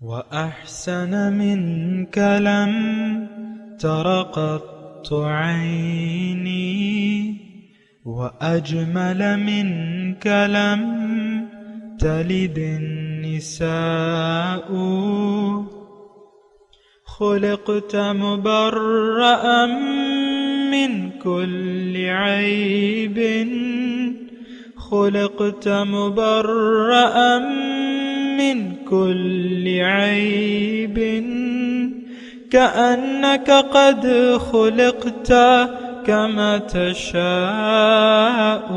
وأحسن منك لم تر قط عيني وأجمل منك لم تلد النساء خلقت مبرأ من كل عيب خلقت مبرأ من كل عيب كأنك قد خلقت كما تشاء.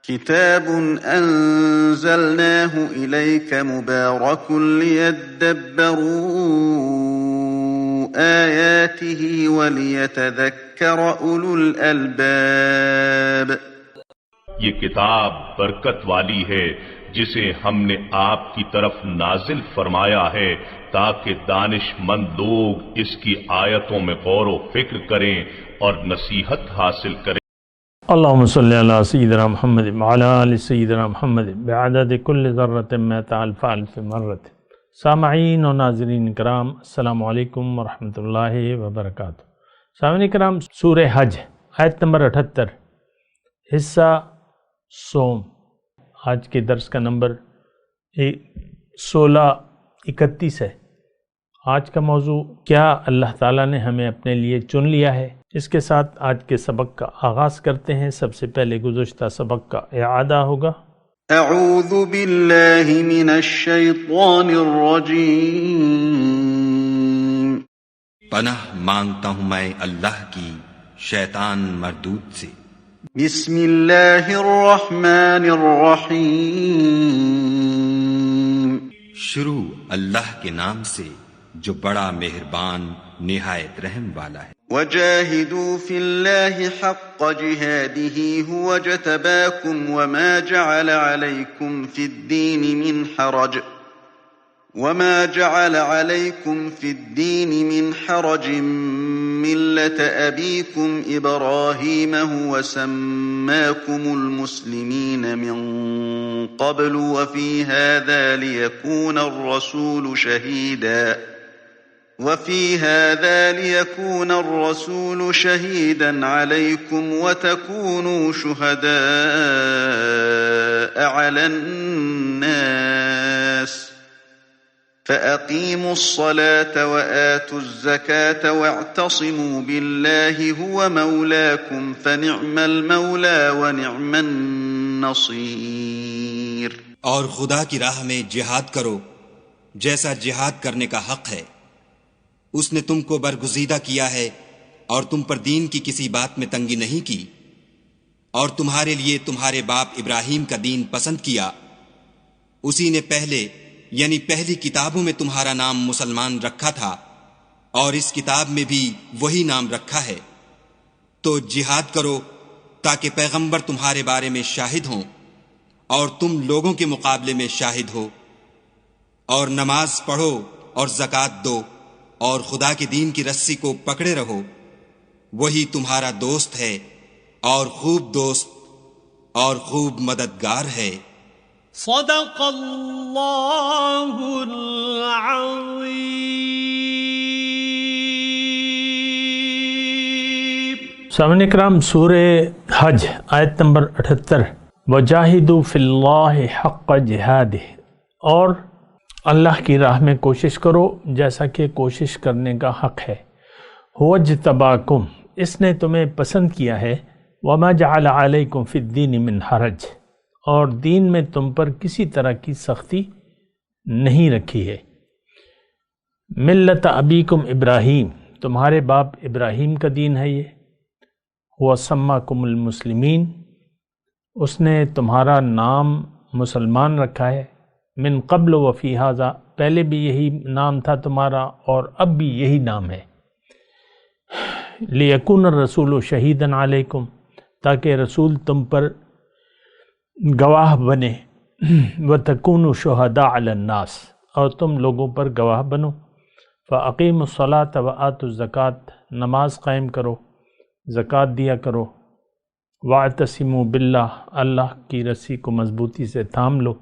كتاب أنزلناه إليك مبارك ليدبروا آياته وليتذكر أولو الألباب. یہ کتاب برکت والی ہے جسے ہم نے آپ کی طرف نازل فرمایا ہے تاکہ دانش مند لوگ اس کی آیتوں میں غور و فکر کریں اور نصیحت حاصل کریں. اللہم صلی علی سیدنا محمد وعلی آل سیدنا محمد بعدد کل ذرۃ مئۃ الف الف مرۃ. سامعین و ناظرین کرام، السلام علیکم ورحمۃ اللہ وبرکاتہ. سامعین کرام، سورہ حج آیت نمبر 78، حصہ سوم. آج کے درس کا نمبر 1631 ہے. آج کا موضوع کیا اللہ تعالیٰ نے ہمیں اپنے لیے چن لیا ہے. اس کے ساتھ آج کے سبق کا آغاز کرتے ہیں. سب سے پہلے گزشتہ سبق کا اعادہ ہوگا. اعوذ باللہ من الشیطان الرجیم. پناہ مانگتا ہوں میں اللہ کی شیطان مردود سے. بسم اللہ الرحمن الرحیم. شروع اللہ کے نام سے جو بڑا مہربان نہایت رحم والا ہے. وجاہدوا فی اللہ حق جہادہ هو اجتباکم وما جعل علیکم فی الدین من حرج ملة أبيكم إبراهيم هو سماكم المسلمين من قبل وفي هذا ليكون الرسول شهيدا عليكم وتكونوا شهداء على الناس فأقيموا الصلاة وآتوا الزكاة واعتصموا بالله هو مولاكم فنعم المولى ونعم النصير. اور خدا کی راہ میں جہاد کرو جیسا جہاد کرنے کا حق ہے. اس نے تم کو برگزیدہ کیا ہے اور تم پر دین کی کسی بات میں تنگی نہیں کی، اور تمہارے لیے تمہارے باپ ابراہیم کا دین پسند کیا. اسی نے پہلے یعنی پہلی کتابوں میں تمہارا نام مسلمان رکھا تھا، اور اس کتاب میں بھی وہی نام رکھا ہے. تو جہاد کرو تاکہ پیغمبر تمہارے بارے میں شاہد ہوں اور تم لوگوں کے مقابلے میں شاہد ہو. اور نماز پڑھو اور زکوٰۃ دو اور خدا کے دین کی رسی کو پکڑے رہو. وہی تمہارا دوست ہے اور خوب دوست اور خوب مددگار ہے. صدق اللہ العظیم. سامعین کرام، سورہ حج آیت نمبر 78، وجاہدوا فی اللہ حق جہادہ، اور اللہ کی راہ میں کوشش کرو جیسا کہ کوشش کرنے کا حق ہے. هو اجتباکم، اس نے تمہیں پسند کیا ہے. وما جعل علیکم فی الدین من حرج، اور دین میں تم پر کسی طرح کی سختی نہیں رکھی ہے. ملت ابیکم ابراہیم، تمہارے باپ ابراہیم کا دین ہے یہ. هو سماکم المسلمین، اس نے تمہارا نام مسلمان رکھا ہے. من قبل وفی ھذا، پہلے بھی یہی نام تھا تمہارا اور اب بھی یہی نام ہے. لیکون الرسول شہیداً علیکم، تاکہ رسول تم پر گواہ بنے. وتکونوا شہداء علی الناس، اور تم لوگوں پر گواہ بنو. فاقیموا الصلاۃ وآتوا الزکوٰۃ، نماز قائم کرو، زکوٰۃ دیا کرو. واعتصموا باللہ، اللہ کی رسی کو مضبوطی سے تھام لو.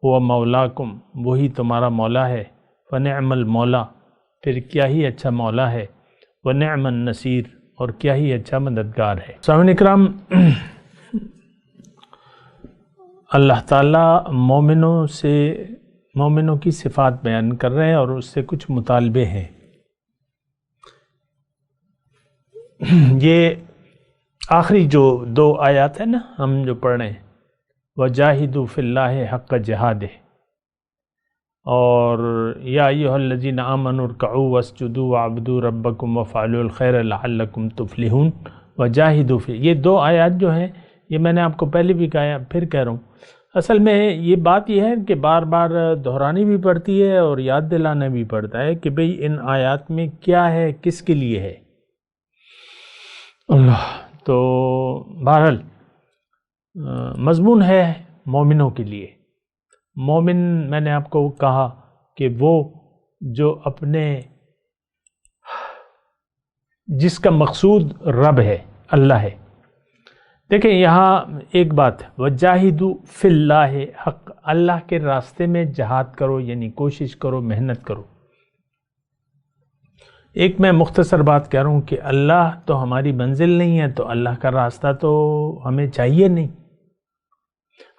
ہوا مولاکم، وہی تمہارا مولا ہے، فنعم المولا، پھر کیا ہی اچھا مولا ہے، ونعم النصیر، اور کیا ہی اچھا مددگار ہے۔ سامعین اکرام، اللہ تعالیٰ مومنوں کی صفات بیان کر رہے ہیں اور اس سے کچھ مطالبے ہیں۔ یہ آخری جو 2 آیات ہیں نا ہم جو پڑھ رہے ہیں، وَجَاهِدُوا فِي اللَّهِ حَقَّ جِهَادِهِ، اور یا ایھا الذین آمنوا ارکعوا واسجدوا وعبدوا ربکم وفعلوا الخیر لعلکم تفلحون وجاہدوا فی، یہ 2 آیات جو ہیں یہ میں نے آپ کو پہلے بھی کہا، پھر کہہ رہا ہوں، اصل میں یہ بات یہ ہے کہ بار بار دہرانی بھی پڑتی ہے اور یاد دلانا بھی پڑتا ہے کہ بھئی ان آیات میں کیا ہے، کس کے لیے ہے۔ اللہ، تو بہرحال مضمون ہے مومنوں کے لیے۔ مومن، میں نے آپ کو کہا کہ وہ جو اپنے جس کا مقصود رب ہے، اللہ ہے۔ دیکھیں یہاں ایک بات، وَجَاهِدُوا فِي اللَّهِ حق، اللہ کے راستے میں جہاد کرو، یعنی کوشش کرو، محنت کرو۔ ایک میں مختصر بات کہہ رہا ہوں کہ اللہ تو ہماری منزل نہیں ہے، تو اللہ کا راستہ تو ہمیں چاہیے نہیں۔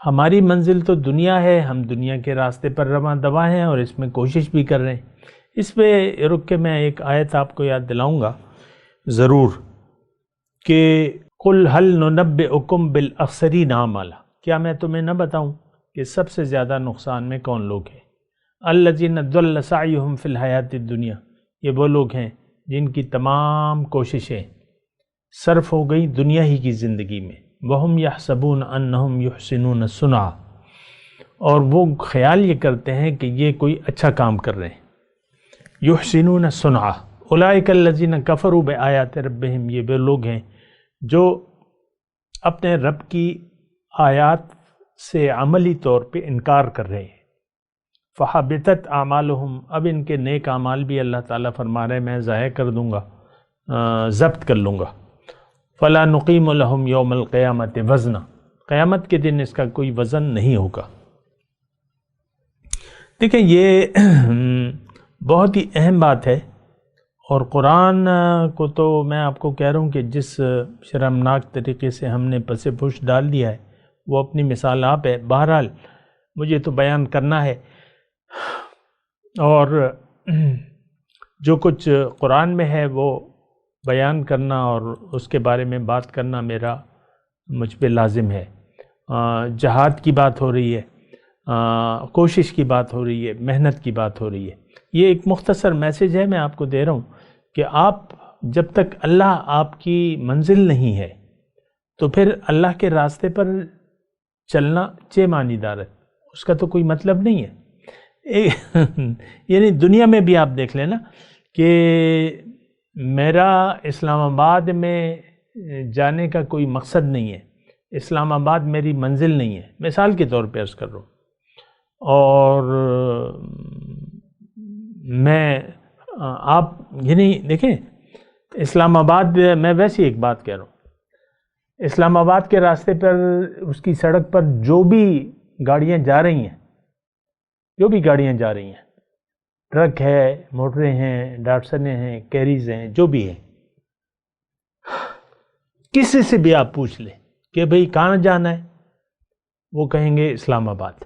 ہماری منزل تو دنیا ہے، ہم دنیا کے راستے پر رواں دواں ہیں اور اس میں کوشش بھی کر رہے ہیں۔ اس پہ رک کے میں ایک آیت آپ کو یاد دلاؤں گا ضرور کہ قُلْ هَلْ نُنَبِّئُكُمْ بِالْأَخْسَرِينَ أَعْمَالًا، کیا میں تمہیں نہ بتاؤں کہ سب سے زیادہ نقصان میں کون لوگ ہیں؟ الَّذِينَ ضَلَّ سَعْيُهُمْ فِي الْحَيَاةِ الدُّنْيَا، یہ وہ لوگ ہیں جن کی تمام کوششیں صرف ہو گئی دنیا ہی کی زندگی میں، وَهُمْ يَحْسَبُونَ أَنَّهُمْ يُحْسِنُونَ صُنْعًا، اور وہ خیال یہ کرتے ہیں کہ یہ کوئی اچھا کام کر رہے ہیں۔ يُحْسِنُونَ صُنْعًا أُولَئِكَ الَّذِينَ كَفَرُوا بِآيَاتِ رَبِّهِمْ، یہ وہ لوگ ہیں جو اپنے رب کی آیات سے عملی طور پہ انکار کر رہے ہیں۔ فَحَبِطَتْ أَعْمَالُهُمْ، اب ان کے نیک اعمال بھی اللہ تعالیٰ فرما رہے ہیں میں ضائع کر دوں گا، ضبط کر لوں گا۔ فَلَا نُقِيمُ لَهُمْ يَوْمَ الْقِيَامَةِ وَزْنًا، قیامت کے دن اس کا کوئی وزن نہیں ہوگا۔ دیکھیں یہ بہت ہی اہم بات ہے، اور قرآن کو تو میں آپ کو کہہ رہا ہوں کہ جس شرمناک طریقے سے ہم نے پس پش ڈال دیا ہے وہ اپنی مثال آپ ہے۔ بہرحال مجھے تو بیان کرنا ہے، اور جو کچھ قرآن میں ہے وہ بیان کرنا اور اس کے بارے میں بات کرنا مجھ پہ لازم ہے۔ جہاد کی بات ہو رہی ہے، کوشش کی بات ہو رہی ہے، محنت کی بات ہو رہی ہے۔ یہ ایک مختصر میسج ہے میں آپ کو دے رہا ہوں کہ آپ جب تک اللہ آپ کی منزل نہیں ہے تو پھر اللہ کے راستے پر چلنا چے معنی دار ہے، اس کا تو کوئی مطلب نہیں ہے۔ یعنی دنیا میں بھی آپ دیکھ لیں نا کہ میرا اسلام آباد میں جانے کا کوئی مقصد نہیں ہے، اسلام آباد میری منزل نہیں ہے، مثال کے طور پہ عرض کر رہا ہوں، اور میں آپ یعنی دیکھیں اسلام آباد میں ویسے ایک بات کہہ رہا ہوں، اسلام آباد کے راستے پر اس کی سڑک پر جو بھی گاڑیاں جا رہی ہیں، ٹرک ہے، موٹریں ہیں، ڈاٹسنیں ہیں، کیریز ہیں، جو بھی ہیں، کسی سے بھی آپ پوچھ لیں کہ بھئی کہاں جانا ہے، وہ کہیں گے اسلام آباد۔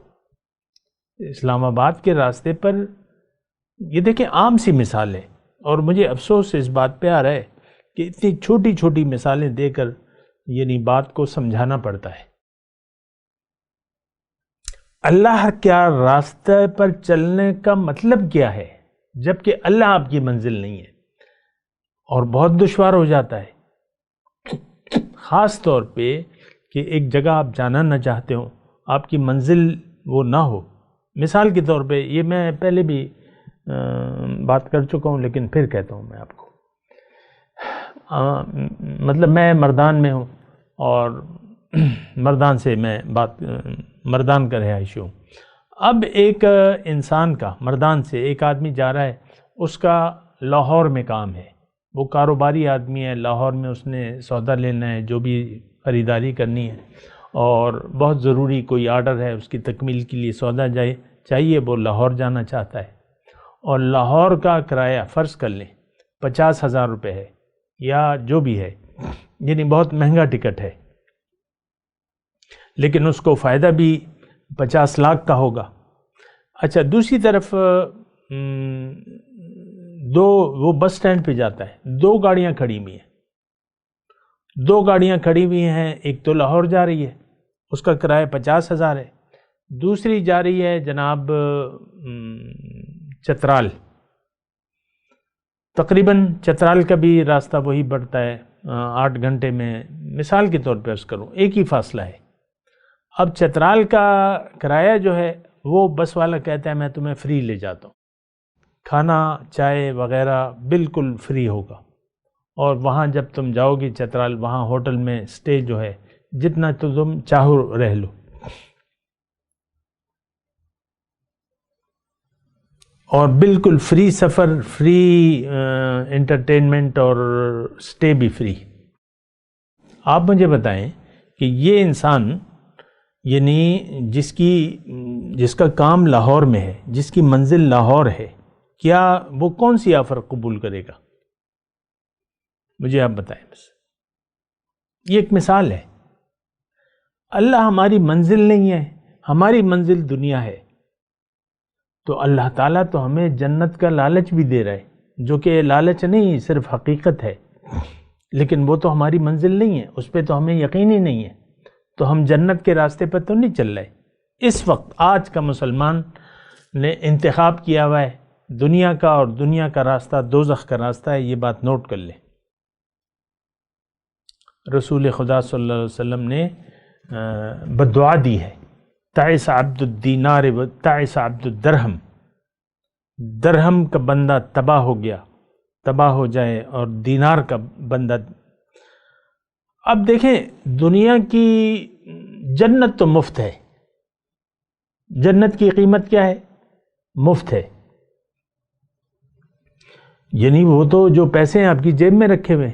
اسلام آباد کے راستے پر یہ دیکھیں عام سی مثال ہے، اور مجھے افسوس اس بات پہ آ رہا ہے کہ اتنی چھوٹی چھوٹی مثالیں دے کر یعنی بات کو سمجھانا پڑتا ہے۔ اللہ کیا راستے پر چلنے کا مطلب کیا ہے جبکہ اللہ آپ کی منزل نہیں ہے، اور بہت دشوار ہو جاتا ہے، خاص طور پہ کہ ایک جگہ آپ جانا نہ چاہتے ہوں، آپ کی منزل وہ نہ ہو۔ مثال کے طور پہ یہ میں پہلے بھی بات کر چکا ہوں لیکن پھر کہتا ہوں میں آپ کو، مطلب میں مردان میں ہوں اور مردان سے میں مردان کا رہائشی ہوں۔ اب ایک انسان کا مردان سے ایک آدمی جا رہا ہے، اس کا لاہور میں کام ہے، وہ کاروباری آدمی ہے، لاہور میں اس نے سودا لینا ہے، جو بھی خریداری کرنی ہے، اور بہت ضروری کوئی آرڈر ہے، اس کی تکمیل کے لیے سودا چاہیے، وہ لاہور جانا چاہتا ہے، اور لاہور کا کرایہ فرض کر لیں 50,000 روپے ہے یا جو بھی ہے، یعنی بہت مہنگا ٹکٹ ہے، لیکن اس کو فائدہ بھی 50 لاکھ کا ہوگا۔ اچھا، دوسری طرف وہ بس سٹینڈ پہ جاتا ہے، 2 گاڑیاں کھڑی ہوئی ہیں، 2 گاڑیاں کھڑی ہوئی ہیں، ایک تو لاہور جا رہی ہے، اس کا کرایہ 50,000 ہے، دوسری جا رہی ہے جناب چترال، تقریباً چترال کا بھی راستہ وہی بڑھتا ہے 8 گھنٹے میں، مثال کے طور پہ عرض کروں، ایک ہی فاصلہ ہے۔ اب چترال کا کرایہ جو ہے وہ بس والا کہتا ہے میں تمہیں فری لے جاتا ہوں، کھانا چائے وغیرہ بالکل فری ہوگا، اور وہاں جب تم جاؤ گی چترال، وہاں ہوٹل میں سٹے جو ہے جتنا تو تم چاہو رہ لو، اور بالکل فری سفر، فری انٹرٹینمنٹ اور سٹے بھی فری۔ آپ مجھے بتائیں کہ یہ انسان، یعنی جس کا کام لاہور میں ہے، جس کی منزل لاہور ہے، کیا وہ کون سی آفر قبول کرے گا؟ مجھے آپ بتائیں بس۔ یہ ایک مثال ہے۔ اللہ ہماری منزل نہیں ہے، ہماری منزل دنیا ہے، تو اللہ تعالیٰ تو ہمیں جنت کا لالچ بھی دے رہا ہے، جو کہ لالچ نہیں، صرف حقیقت ہے، لیکن وہ تو ہماری منزل نہیں ہے، اس پہ تو ہمیں یقین ہی نہیں ہے، تو ہم جنت کے راستے پر تو نہیں چل رہے۔ اس وقت آج کا مسلمان نے انتخاب کیا ہوا ہے دنیا کا، اور دنیا کا راستہ دوزخ کا راستہ ہے، یہ بات نوٹ کر لیں۔ رسول خدا صلی اللہ علیہ وسلم نے بدعا دی ہے، تعس عبد الدینار و تعس عبد الدرہم، درہم کا بندہ تباہ ہو گیا، تباہ ہو جائے، اور دینار کا بندہ۔ اب دیکھیں، دنیا کی جنت تو مفت ہے، جنت کی قیمت کیا ہے؟ مفت ہے، یعنی وہ تو جو پیسے ہیں آپ کی جیب میں رکھے ہوئے،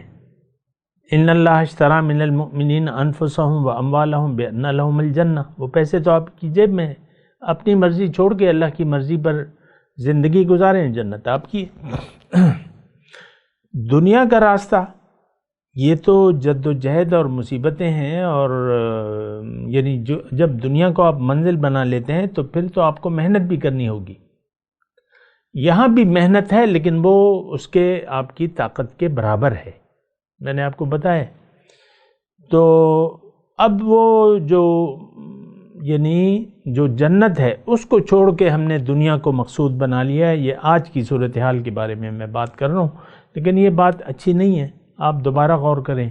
ان اللہ اشتری من المؤمنین انفسهم واموالهم بان لهم الجنہ، وہ پیسے تو آپ کی جیب میں ہیں، اپنی مرضی چھوڑ کے اللہ کی مرضی پر زندگی گزاریں، جنت آپ کی ہے۔ دنیا کا راستہ یہ تو جد و جہد اور مصیبتیں ہیں، اور یعنی جب دنیا کو آپ منزل بنا لیتے ہیں تو پھر تو آپ کو محنت بھی کرنی ہوگی۔ یہاں بھی محنت ہے، لیکن وہ اس کے آپ کی طاقت کے برابر ہے، میں نے آپ کو بتایا۔ تو اب وہ جو جنت ہے اس کو چھوڑ کے ہم نے دنیا کو مقصود بنا لیا ہے۔ یہ آج کی صورتحال کے بارے میں بات کر رہا ہوں، لیکن یہ بات اچھی نہیں ہے، آپ دوبارہ غور کریں۔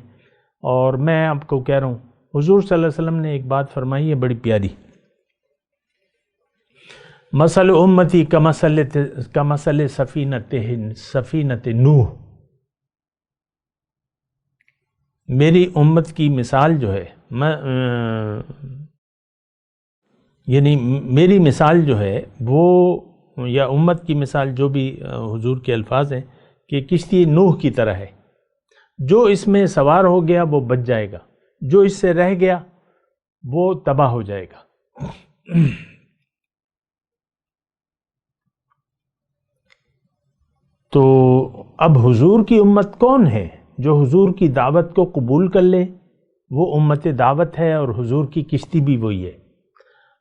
اور میں آپ کو کہہ رہا ہوں، حضور صلی اللہ علیہ وسلم نے ایک بات فرمائی ہے بڑی پیاری، مثل امتی کمثل سفینۃ نوح، میری امت کی مثال جو ہے، یعنی میری مثال جو ہے وہ، یا امت کی مثال، جو بھی حضور کے الفاظ ہیں، کہ کشتی نوح کی طرح ہے، جو اس میں سوار ہو گیا وہ بچ جائے گا، جو اس سے رہ گیا وہ تباہ ہو جائے گا۔ تو اب حضور کی امت کون ہے جو حضور کی دعوت کو قبول کر لے؟ وہ امت دعوت ہے، اور حضور کی کشتی بھی وہی ہے۔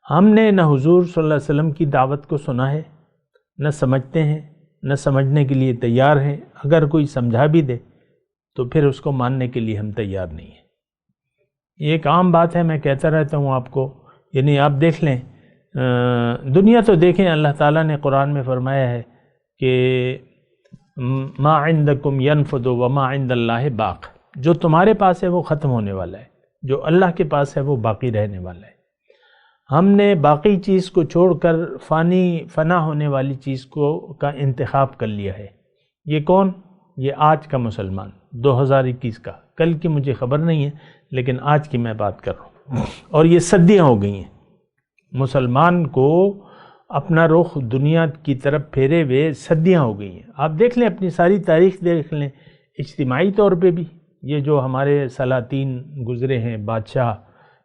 ہم نے نہ حضور صلی اللہ علیہ وسلم کی دعوت کو سنا ہے، نہ سمجھتے ہیں، نہ سمجھنے کے لیے تیار ہیں۔ اگر کوئی سمجھا بھی دے تو پھر اس کو ماننے کے لیے ہم تیار نہیں ہیں۔ یہ ایک عام بات ہے، میں کہتا رہتا ہوں آپ کو، یعنی آپ دیکھ لیں، دنیا تو دیکھیں، اللہ تعالیٰ نے قرآن میں فرمایا ہے کہ ما عندکم ینفد وما عند اللہ باق، جو تمہارے پاس ہے وہ ختم ہونے والا ہے، جو اللہ کے پاس ہے وہ باقی رہنے والا ہے۔ ہم نے باقی چیز کو چھوڑ کر فنا ہونے والی چیز کا انتخاب کر لیا ہے۔ یہ کون؟ یہ آج کا مسلمان، 2021 کا، کل کی مجھے خبر نہیں ہے، لیکن آج کی میں بات کر رہا ہوں۔ اور یہ صدیاں ہو گئی ہیں مسلمان کو اپنا رخ دنیا کی طرف پھیرے ہوئے، صدیاں ہو گئی ہیں۔ آپ دیکھ لیں، اپنی ساری تاریخ دیکھ لیں، اجتماعی طور پہ بھی یہ جو ہمارے سلاطین گزرے ہیں، بادشاہ،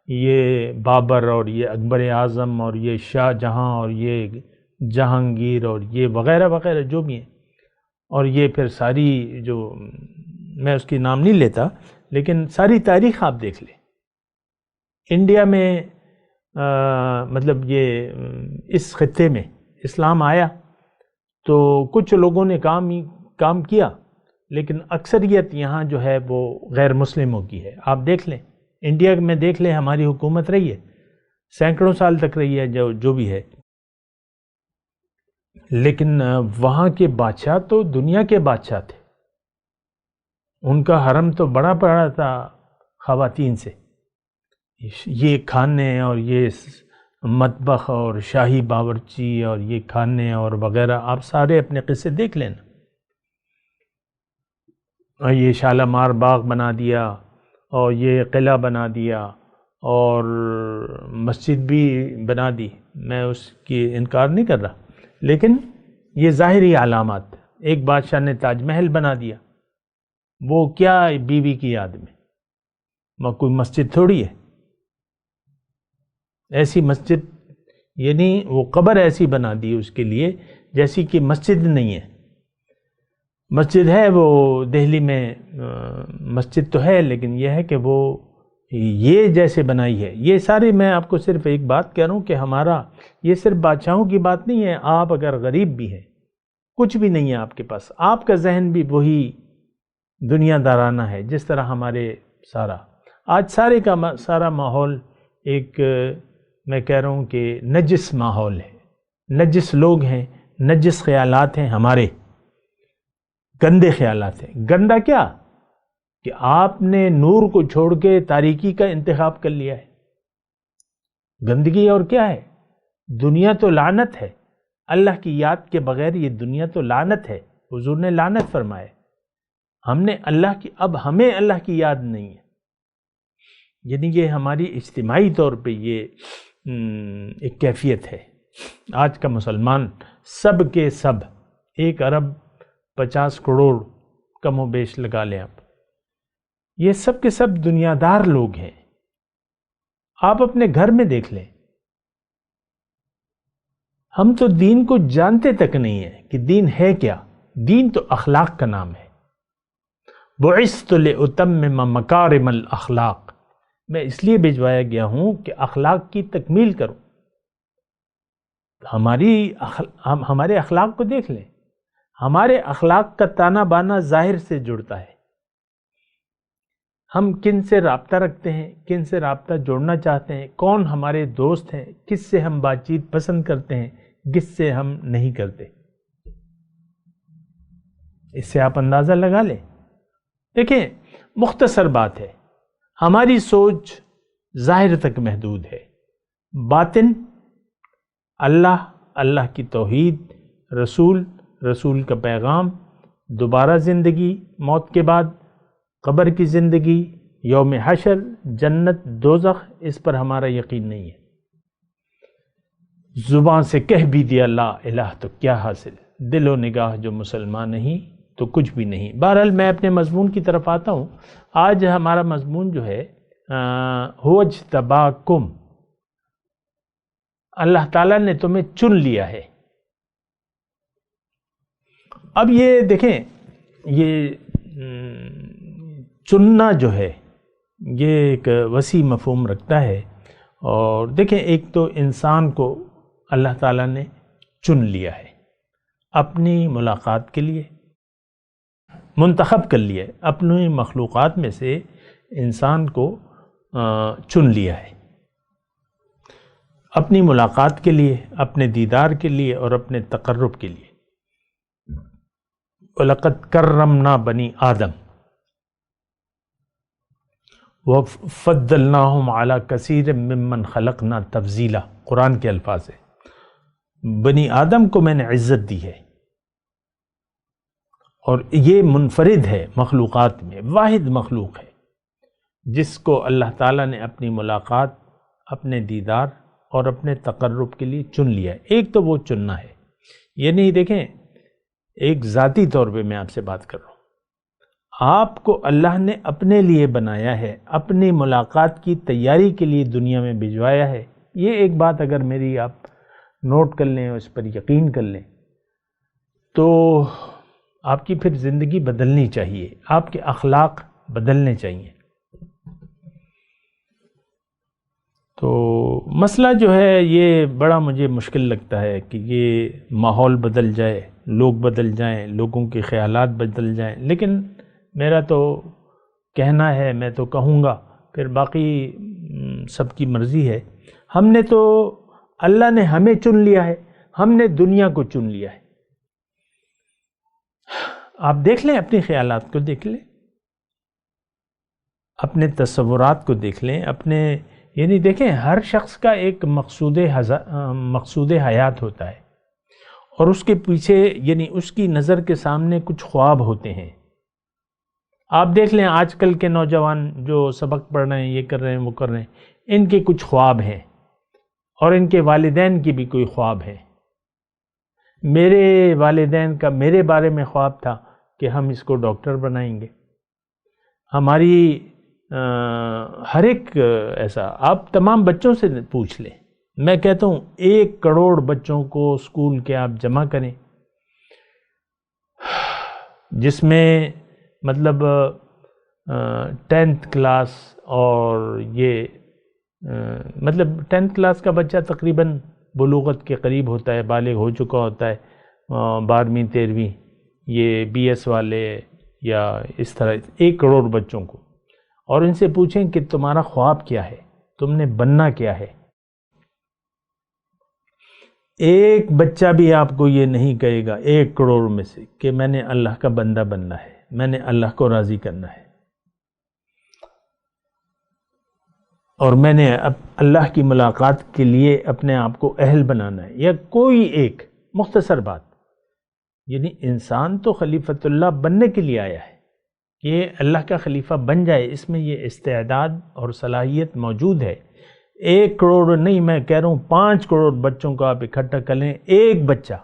یہ بابر اور یہ اکبر اعظم اور یہ شاہ جہاں اور یہ جہانگیر اور یہ وغیرہ وغیرہ جو بھی ہیں، اور یہ پھر ساری جو میں اس کی نام نہیں لیتا، لیکن ساری تاریخ آپ دیکھ لیں۔ انڈیا میں مطلب یہ اس خطے میں اسلام آیا تو کچھ لوگوں نے کام کیا، لیکن اکثریت یہاں جو ہے وہ غیر مسلموں کی ہے۔ آپ دیکھ لیں، انڈیا میں دیکھ لیں، ہماری حکومت رہی ہے، سینکڑوں سال تک رہی ہے، جو بھی ہے، لیکن وہاں کے بادشاہ تو دنیا کے بادشاہ تھے، ان کا حرم تو بڑا بڑا تھا خواتین سے۔ یہ کھانے اور یہ مطبخ اور شاہی باورچی اور یہ کھانے اور وغیرہ آپ سارے اپنے قصے دیکھ لینا۔ اور یہ شالمار باغ بنا دیا اور یہ قلعہ بنا دیا اور مسجد بھی بنا دی، میں اس کی انکار نہیں کر رہا، لیکن یہ ظاہری علامات۔ ایک بادشاہ نے تاج محل بنا دیا، وہ کیا بیوی کی یاد میں، وہ کوئی مسجد تھوڑی ہے۔ ایسی مسجد یعنی وہ قبر ایسی بنا دی اس کے لیے جیسی کہ مسجد نہیں ہے۔ مسجد ہے وہ دہلی میں، مسجد تو ہے، لیکن یہ ہے کہ وہ یہ جیسے بنائی ہے۔ یہ سارے میں آپ کو صرف ایک بات کہہ رہا ہوں کہ ہمارا یہ صرف بادشاہوں کی بات نہیں ہے۔ آپ اگر غریب بھی ہیں، کچھ بھی نہیں ہے آپ کے پاس، آپ کا ذہن بھی وہی دنیا دارانہ ہے جس طرح ہمارے سارا آج سارے کا سارا ماحول ایک میں کہہ رہا ہوں کہ نجس ماحول ہے، نجس لوگ ہیں، نجس خیالات ہیں، ہمارے گندے خیالات ہیں۔ گندا کیا کہ آپ نے نور کو چھوڑ کے تاریکی کا انتخاب کر لیا ہے۔ گندگی اور کیا ہے؟ دنیا تو لعنت ہے، اللہ کی یاد کے بغیر یہ دنیا تو لعنت ہے، حضور نے لعنت فرمائے۔ ہمیں اللہ کی یاد نہیں ہے، یعنی یہ ہماری اجتماعی طور پہ یہ ایک کیفیت ہے۔ آج کا مسلمان سب کے سب 1 ارب 50 کروڑ کم و بیش لگا لیں آپ، یہ سب کے سب دنیا دار لوگ ہیں۔ آپ اپنے گھر میں دیکھ لیں، ہم تو دین کو جانتے تک نہیں ہیں کہ دین ہے کیا۔ دین تو اخلاق کا نام ہے۔ بعثت لأتمم مکارم الاخلاق، میں اس لیے بھجوایا گیا ہوں کہ اخلاق کی تکمیل کروں۔ ہمارے اخلاق کو دیکھ لیں، ہمارے اخلاق کا تانا بانا ظاہر سے جڑتا ہے۔ ہم کن سے رابطہ رکھتے ہیں، کن سے رابطہ جوڑنا چاہتے ہیں، کون ہمارے دوست ہیں، کس سے ہم بات چیت پسند کرتے ہیں، کس سے ہم نہیں کرتے، اس سے آپ اندازہ لگا لیں۔ دیکھیں، مختصر بات ہے، ہماری سوچ ظاہر تک محدود ہے، باطن اللہ کی توحید، رسول کا پیغام، دوبارہ زندگی موت کے بعد، قبر کی زندگی، یوم حشر، جنت دوزخ، اس پر ہمارا یقین نہیں ہے۔ زبان سے کہہ بھی دیا لا الہ تو کیا حاصل، دل و نگاہ جو مسلمان نہیں تو کچھ بھی نہیں۔ بہرحال میں اپنے مضمون کی طرف آتا ہوں۔ آج ہمارا مضمون جو ہے هو اجتباکم، اللہ تعالیٰ نے تمہیں چن لیا ہے۔ اب یہ دیکھیں، یہ چننا جو ہے یہ ایک وسیع مفہوم رکھتا ہے۔ اور دیکھیں، ایک تو انسان کو اللہ تعالیٰ نے چن لیا ہے، اپنی ملاقات کے لیے منتخب کر لیا ہے، اپنی مخلوقات میں سے انسان کو چن لیا ہے، اپنی ملاقات کے لیے، اپنے دیدار کے لیے اور اپنے تقرب کے لیے۔ وَلَقَدْ كَرَّمْنَا بَنِي آدم وَفَضَّلْنَاهُمْ عَلَى كَثِيرٍ مِّمَّنْ خَلَقْنَا تَفْضِيلًا، قرآن کے الفاظ ہیں۔ بنی آدم کو میں نے عزت دی ہے، اور یہ منفرد ہے مخلوقات میں، واحد مخلوق ہے جس کو اللہ تعالیٰ نے اپنی ملاقات، اپنے دیدار اور اپنے تقرب کے لیے چن لیا ہے۔ ایک تو وہ چننا ہے، یعنی دیکھیں، ایک ذاتی طور پہ میں آپ سے بات کر رہا ہوں، آپ کو اللہ نے اپنے لیے بنایا ہے، اپنی ملاقات کی تیاری کے لیے دنیا میں بھجوایا ہے. یہ ایک بات اگر میری آپ نوٹ کر لیں اور اس پر یقین کر لیں تو آپ کی پھر زندگی بدلنی چاہیے، آپ کے اخلاق بدلنے چاہیے. تو مسئلہ جو ہے یہ بڑا مجھے مشکل لگتا ہے کہ یہ ماحول بدل جائے، لوگ بدل جائیں، لوگوں کے خیالات بدل جائیں. لیکن میرا تو کہنا ہے، میں تو کہوں گا، پھر باقی سب کی مرضی ہے. ہم نے تو، اللہ نے ہمیں چن لیا ہے، ہم نے دنیا کو چن لیا ہے. آپ دیکھ لیں، اپنے خیالات کو دیکھ لیں، اپنے تصورات کو دیکھ لیں، اپنے یعنی دیکھیں ہر شخص کا ایک مقصود حیات ہوتا ہے اور اس کے پیچھے یعنی اس کی نظر کے سامنے کچھ خواب ہوتے ہیں. آپ دیکھ لیں آج کل کے نوجوان جو سبق پڑھ رہے ہیں، یہ کر رہے ہیں، وہ کر رہے ہیں، ان کے کچھ خواب ہیں اور ان کے والدین کی بھی کوئی خواب ہے. میرے والدین کا میرے بارے میں خواب تھا کہ ہم اس کو ڈاکٹر بنائیں گے. ہماری ہر ایک ایسا، آپ تمام بچوں سے پوچھ لیں، میں کہتا ہوں 1 کروڑ بچوں کو اسکول کے آپ جمع کریں، جس میں مطلب 10th کلاس اور یہ مطلب 10th کلاس کا بچہ تقریباً بلوغت کے قریب ہوتا ہے، بالغ ہو چکا ہوتا ہے، 12ویں 13ویں، یہ BS والے یا اس طرح 1 کروڑ بچوں کو، اور ان سے پوچھیں کہ تمہارا خواب کیا ہے، تم نے بننا کیا ہے. ایک بچہ بھی آپ کو یہ نہیں کہے گا 1 کروڑ میں سے کہ میں نے اللہ کا بندہ بننا ہے، میں نے اللہ کو راضی کرنا ہے، اور میں نے اب اللہ کی ملاقات کے لیے اپنے آپ کو اہل بنانا ہے. یا کوئی ایک مختصر بات، یعنی انسان تو خلیفۃ اللہ بننے کے لیے آیا ہے کہ اللہ کا خلیفہ بن جائے، اس میں یہ استعداد اور صلاحیت موجود ہے. 1 کروڑ نہیں، میں کہہ رہا ہوں 5 کروڑ بچوں کو آپ اکٹھا کر لیں، ایک بچہ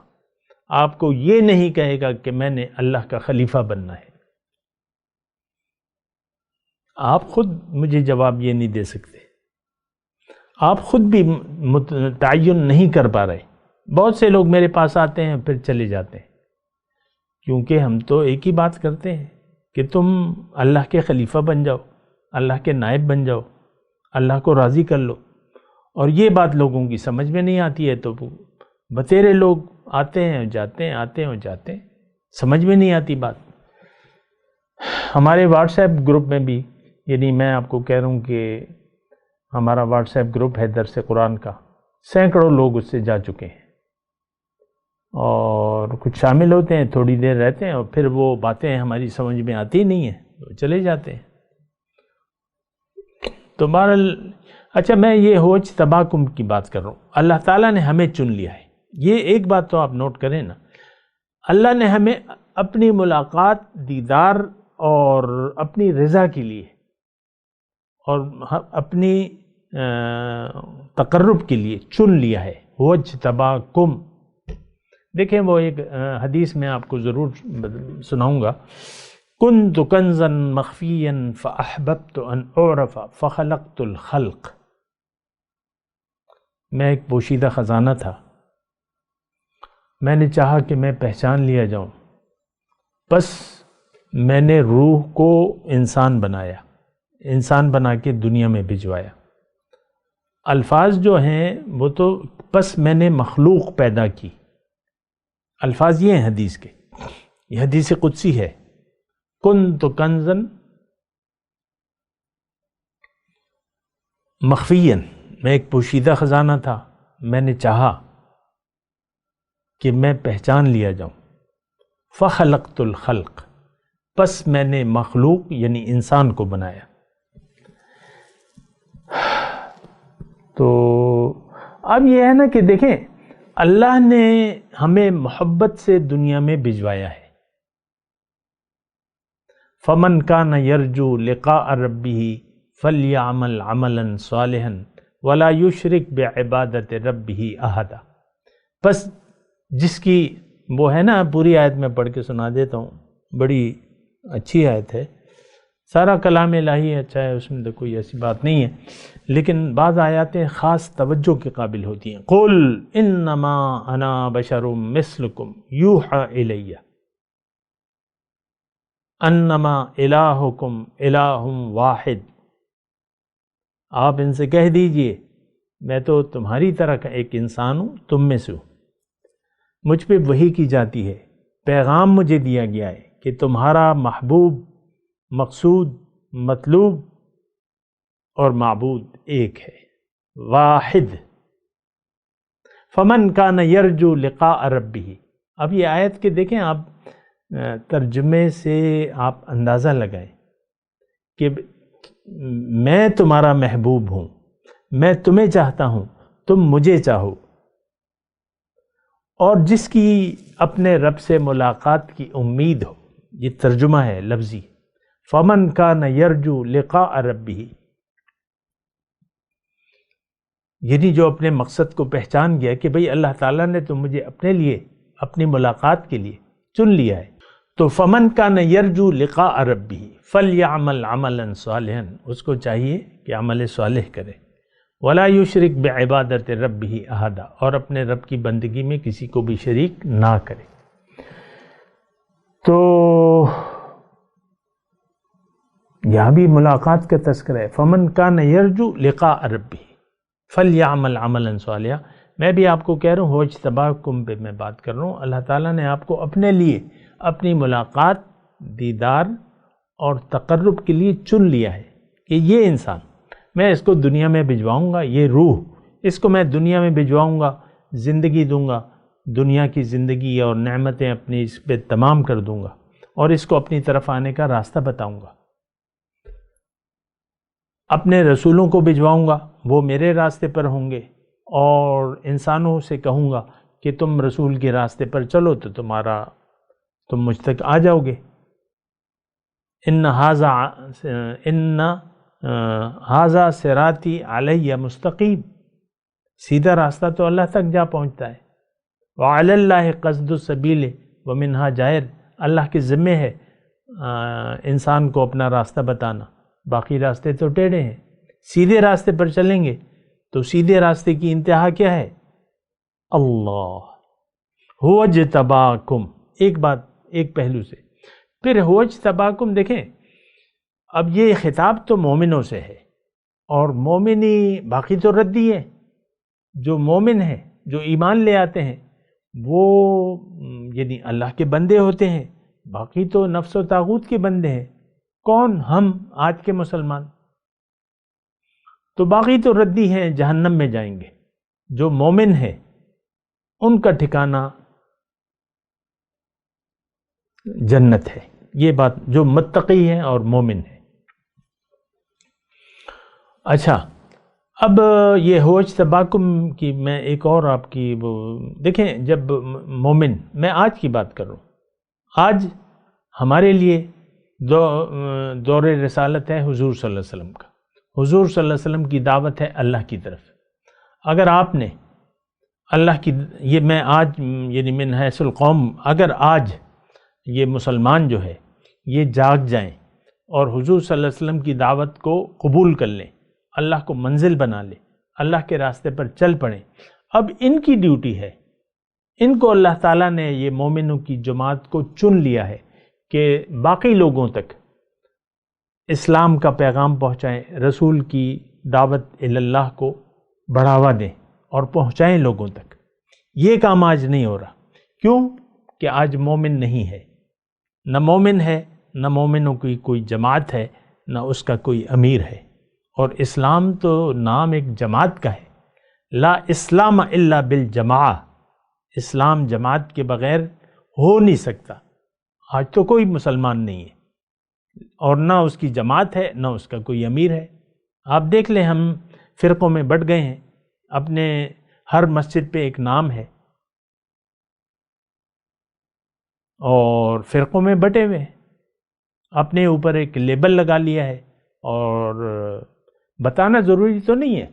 آپ کو یہ نہیں کہے گا کہ میں نے اللہ کا خلیفہ بننا ہے. آپ خود مجھے جواب یہ نہیں دے سکتے، آپ خود بھی تعین نہیں کر پا رہے. بہت سے لوگ میرے پاس آتے ہیں پھر چلے جاتے ہیں، کیونکہ ہم تو ایک ہی بات کرتے ہیں کہ تم اللہ کے خلیفہ بن جاؤ، اللہ کے نائب بن جاؤ، اللہ کو راضی کر لو. اور یہ بات لوگوں کی سمجھ میں نہیں آتی ہے، تو بتیرے لوگ آتے ہیں جاتے ہیں، آتے ہیں جاتے ہیں، سمجھ میں نہیں آتی بات. ہمارے واٹس ایپ گروپ میں بھی، یعنی میں آپ کو کہہ رہا ہوں کہ ہمارا واٹس ایپ گروپ ہے درس قرآن کا، سینکڑوں لوگ اس سے جا چکے ہیں، اور کچھ شامل ہوتے ہیں، تھوڑی دیر رہتے ہیں، اور پھر وہ باتیں ہماری سمجھ میں آتی نہیں ہیں، وہ چلے جاتے ہیں. تو بہرحال اچھا، میں یہ ہوج تباکم کی بات کر رہا ہوں. اللہ تعالیٰ نے ہمیں چن لیا ہے، یہ ایک بات تو آپ نوٹ کریں نا. اللہ نے ہمیں اپنی ملاقات، دیدار اور اپنی رضا کے لیے اور اپنی تقرب کے لیے چن لیا ہے. ہوج تباکم، دیکھیں وہ ایک حدیث میں آپ کو ضرور سناؤں گا. کنت کنزا مخفیا فاحببت ان اعرف فخلقت الخلق. میں ایک پوشیدہ خزانہ تھا، میں نے چاہا کہ میں پہچان لیا جاؤں، بس میں نے روح کو انسان بنایا، انسان بنا کے دنیا میں بھجوایا. الفاظ جو ہیں وہ تو بس میں نے مخلوق پیدا کی، الفاظ یہ ہیں حدیث کے، یہ حدیث قدسی ہے. کنت کنزا مخفیا، میں ایک پوشیدہ خزانہ تھا، میں نے چاہا کہ میں پہچان لیا جاؤں. فخلقت الخلق، بس میں نے مخلوق یعنی انسان کو بنایا. تو اب یہ ہے نا کہ دیکھیں اللہ نے ہمیں محبت سے دنیا میں بھجوایا ہے. فمن کان یرجو لقاء ربہ فلیعمل عملا صالحا ولا یشرک بعبادت ربہ احدا. بس جس کی وہ ہے نا، پوری آیت میں پڑھ کے سنا دیتا ہوں، بڑی اچھی آیت ہے، سارا کلام الہی اچھا ہے، اس میں تو کوئی ایسی بات نہیں ہے، لیکن بعض آیاتیں خاص توجہ کے قابل ہوتی ہیں۔ قُلْ إِنَّمَا أَنَا بَشَرٌ مِثْلُكُمْ يُوحَىٰ إِلَيَّ أَنَّمَا إِلَٰهُكُمْ إِلَٰهٌ وَاحِدٌ، آپ ان سے کہہ دیجئے میں تو تمہاری طرح کا ایک انسان ہوں، تم میں سے ہوں، مجھ پہ وحی کی جاتی ہے، پیغام مجھے دیا گیا ہے کہ تمہارا محبوب، مقصود، مطلوب اور معبود ایک ہے، واحد۔ فمن کان یرجو لقاء ربہ، اب یہ آیت کے دیکھیں آپ ترجمے سے آپ اندازہ لگائیں کہ میں تمہارا محبوب ہوں، میں تمہیں چاہتا ہوں، تم مجھے چاہو، اور جس کی اپنے رب سے ملاقات کی امید ہو، یہ ترجمہ ہے لفظی، فمن کان یرجو لقاء ربہ، یعنی جو اپنے مقصد کو پہچان گیا کہ بھئی اللہ تعالیٰ نے تو مجھے اپنے لیے، اپنی ملاقات کے لیے چن لیا ہے، تو فمن کان یرجو لقاء ربہ فلیعمل عملا صالحا، اس کو چاہیے کہ عمل صالح کرے، ولا یشرک بعبادت ربہ احدا، اور اپنے رب کی بندگی میں کسی کو بھی شریک نہ کرے۔ تو یہاں بھی ملاقات کا تذکرہ ہے، فمن کان یرجو لقاء ربہ فلیعمل عملا صالحا۔ میں بھی آپ کو کہہ رہا ہوں، ہو اجتباکم پہ میں بات کر رہا ہوں، اللہ تعالیٰ نے آپ کو اپنے لیے، اپنی ملاقات، دیدار اور تقرب کے لیے چن لیا ہے کہ یہ انسان میں اس کو دنیا میں بھجواؤں گا، یہ روح اس کو میں دنیا میں بھجواؤں گا، زندگی دوں گا، دنیا کی زندگی اور نعمتیں اپنی اس پہ تمام کر دوں گا، اور اس کو اپنی طرف آنے کا راستہ بتاؤں گا، اپنے رسولوں کو بھجواؤں گا، وہ میرے راستے پر ہوں گے، اور انسانوں سے کہوں گا کہ تم رسول کے راستے پر چلو تو تم مجھ تک آ جاؤ گے۔ ان ھذا صراطی علیہ مستقیم، سیدھا راستہ تو اللہ تک جا پہنچتا ہے۔ وعلی اللہ قصد السبیل ومنہا جائر، اللہ کے ذمے ہے انسان کو اپنا راستہ بتانا، باقی راستے تو ٹیڑھے ہیں۔ سیدھے راستے پر چلیں گے تو سیدھے راستے کی انتہا کیا ہے؟ اللہ هو اجتباکم، ایک بات ایک پہلو سے، پھر هو اجتباکم دیکھیں، اب یہ خطاب تو مومنوں سے ہے، اور مومنی باقی تو ردی ہے، جو مومن ہیں، جو ایمان لے آتے ہیں، وہ یعنی اللہ کے بندے ہوتے ہیں، باقی تو نفس و طاغوت کے بندے ہیں۔ کون؟ ہم آج کے مسلمان، تو باقی تو ردی ہیں، جہنم میں جائیں گے۔ جو مومن ہیں ان کا ٹھکانہ جنت ہے، یہ بات جو متقی ہیں اور مومن ہیں۔ اچھا، اب یہ ہو اجتباکم کی میں ایک اور آپ کی وہ دیکھیں، جب مومن، میں آج کی بات کر رہا ہوں، آج ہمارے لیے دور رسالت ہے حضور صلی اللہ علیہ وسلم کا، حضور صلی اللہ علیہ وسلم کی دعوت ہے اللہ کی طرف۔ اگر آپ نے اللہ کی، یہ میں آج یعنی من حیث القوم، اگر آج یہ مسلمان جو ہے یہ جاگ جائیں اور حضور صلی اللہ علیہ وسلم کی دعوت کو قبول کر لیں، اللہ کو منزل بنا لیں، اللہ کے راستے پر چل پڑیں، اب ان کی ڈیوٹی ہے، ان کو اللہ تعالیٰ نے یہ مومنوں کی جماعت کو چن لیا ہے کہ باقی لوگوں تک اسلام کا پیغام پہنچائیں، رسول کی دعوت اللہ کو بڑھاوا دیں اور پہنچائیں لوگوں تک۔ یہ کام آج نہیں ہو رہا، کیوں کہ آج مومن نہیں ہے، نہ مومن ہے، نہ مومنوں کی کوئی جماعت ہے، نہ اس کا کوئی امیر ہے، اور اسلام تو نام ایک جماعت کا ہے، لا اسلام الا بالجماع، اسلام جماعت کے بغیر ہو نہیں سکتا۔ آج تو کوئی مسلمان نہیں ہے، اور نہ اس کی جماعت ہے، نہ اس کا کوئی امیر ہے۔ آپ دیکھ لیں، ہم فرقوں میں بٹ گئے ہیں، اپنے ہر مسجد پہ ایک نام ہے اور فرقوں میں بٹے ہوئے ہیں، اپنے اوپر ایک لیبل لگا لیا ہے، اور بتانا ضروری تو نہیں ہے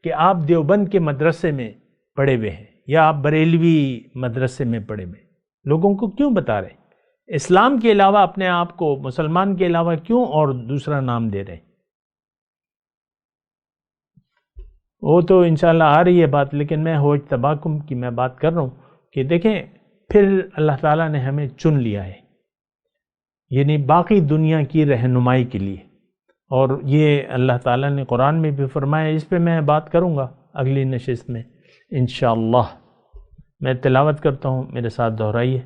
کہ آپ دیوبند کے مدرسے میں پڑھے ہوئے ہیں یا آپ بریلوی مدرسے میں پڑھے ہوئے ہیں، لوگوں کو کیوں بتا رہے ہیں؟ اسلام کے علاوہ اپنے آپ کو مسلمان کے علاوہ کیوں اور دوسرا نام دے رہے ہیں؟ وہ تو انشاءاللہ آ رہی ہے بات، لیکن میں ہوج تباکم کی میں بات کر رہا ہوں کہ دیکھیں پھر اللہ تعالیٰ نے ہمیں چن لیا ہے، یعنی باقی دنیا کی رہنمائی کے لیے، اور یہ اللہ تعالیٰ نے قرآن میں بھی فرمایا. اس پہ میں بات کروں گا اگلی نشست میں انشاءاللہ. میں تلاوت کرتا ہوں، میرے ساتھ دہرائیے.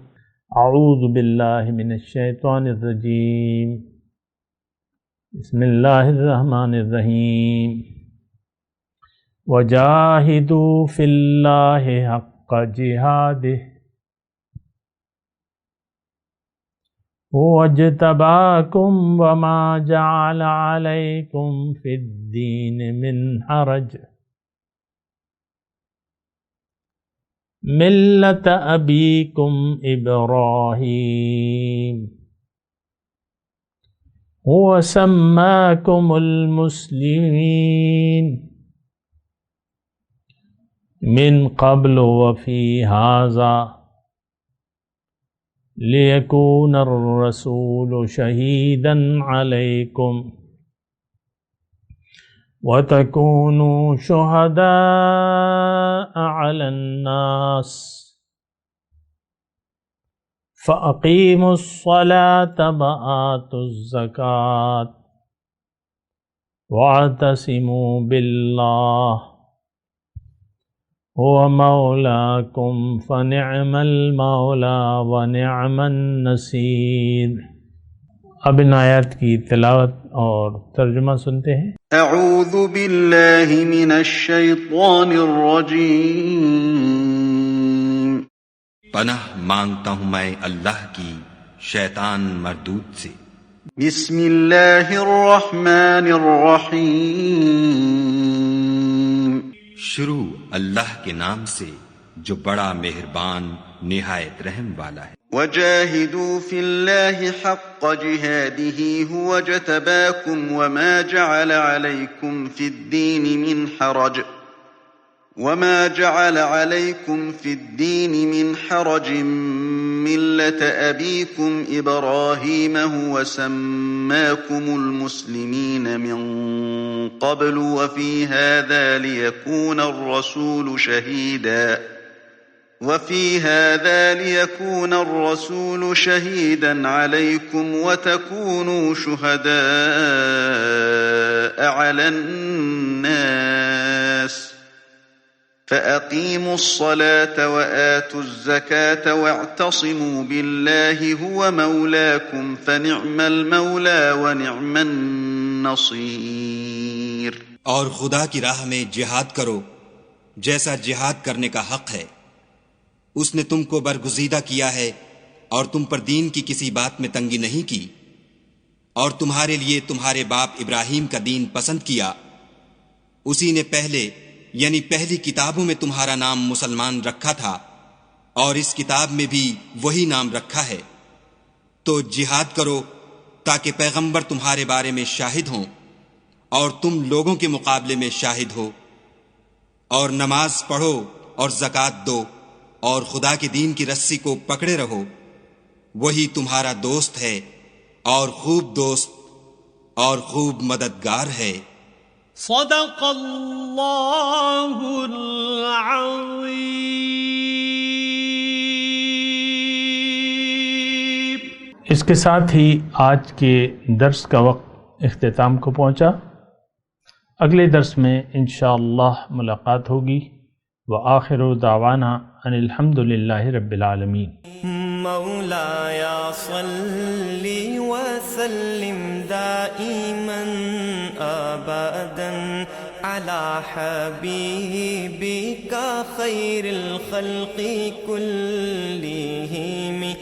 اعوذ باللہ من الشیطان الرجیم، بسم اللہ الرحمن الرحیم. وجاہدوا فی اللہ حق جہادہ هو اجتباکم وما جعل علیکم فی الدین من حرج ملت ابیکم ابراہیم هو سماکم المسلمین من قبل وفی ھذا لیکون الرسول شہیدا علیکم وتکونوا شہداء علی الناس فاقیموا الصلاة وآتوا الزکاة واعتصموا باللہ هو مولاکم فنعم المولا ونعم النصیر. اب ان آیات کی تلاوت اور ترجمہ سنتے ہیں. اعوذ باللہ من الشیطان الرجیم. پناہ مانگتا ہوں میں اللہ کی شیطان مردود سے. بسم اللہ الرحمن الرحیم. شروع اللہ کے نام سے جو بڑا مہربان نہایت رحم والا ہے. وجاہدوا فی اللہ حق جہادہ هو اجتباکم وما جعل علیکم فی الدین من حرج ملة ابیکم ابراہیم هو سماکم المسلمین من قبل وفی هذا لیکون الرسول شہیدا علیکم وتکونوا شہداء علی الناس فأقیموا الصلاة وآتوا الزکاة واعتصموا باللہ هو مولاکم فنعم المولا ونعم النصیر. اور خدا کی راہ میں جہاد کرو جیسا جہاد کرنے کا حق ہے. اس نے تم کو برگزیدہ کیا ہے اور تم پر دین کی کسی بات میں تنگی نہیں کی، اور تمہارے لیے تمہارے باپ ابراہیم کا دین پسند کیا. اسی نے پہلے یعنی پہلی کتابوں میں تمہارا نام مسلمان رکھا تھا، اور اس کتاب میں بھی وہی نام رکھا ہے. تو جہاد کرو تاکہ پیغمبر تمہارے بارے میں شاہد ہوں اور تم لوگوں کے مقابلے میں شاہد ہو. اور نماز پڑھو اور زکوٰۃ دو اور خدا کے دین کی رسی کو پکڑے رہو. وہی تمہارا دوست ہے اور خوب دوست اور خوب مددگار ہے. صدق اللہ العظیم. اس کے ساتھ ہی آج کے درس کا وقت اختتام کو پہنچا. اگلے درس میں انشاءاللہ ملاقات ہوگی. وآخر دعوانا ان الحمد للہ رب العالمین. مولاي صل وسلم دائما ابدا على حبيبك خير الخلق كلهم.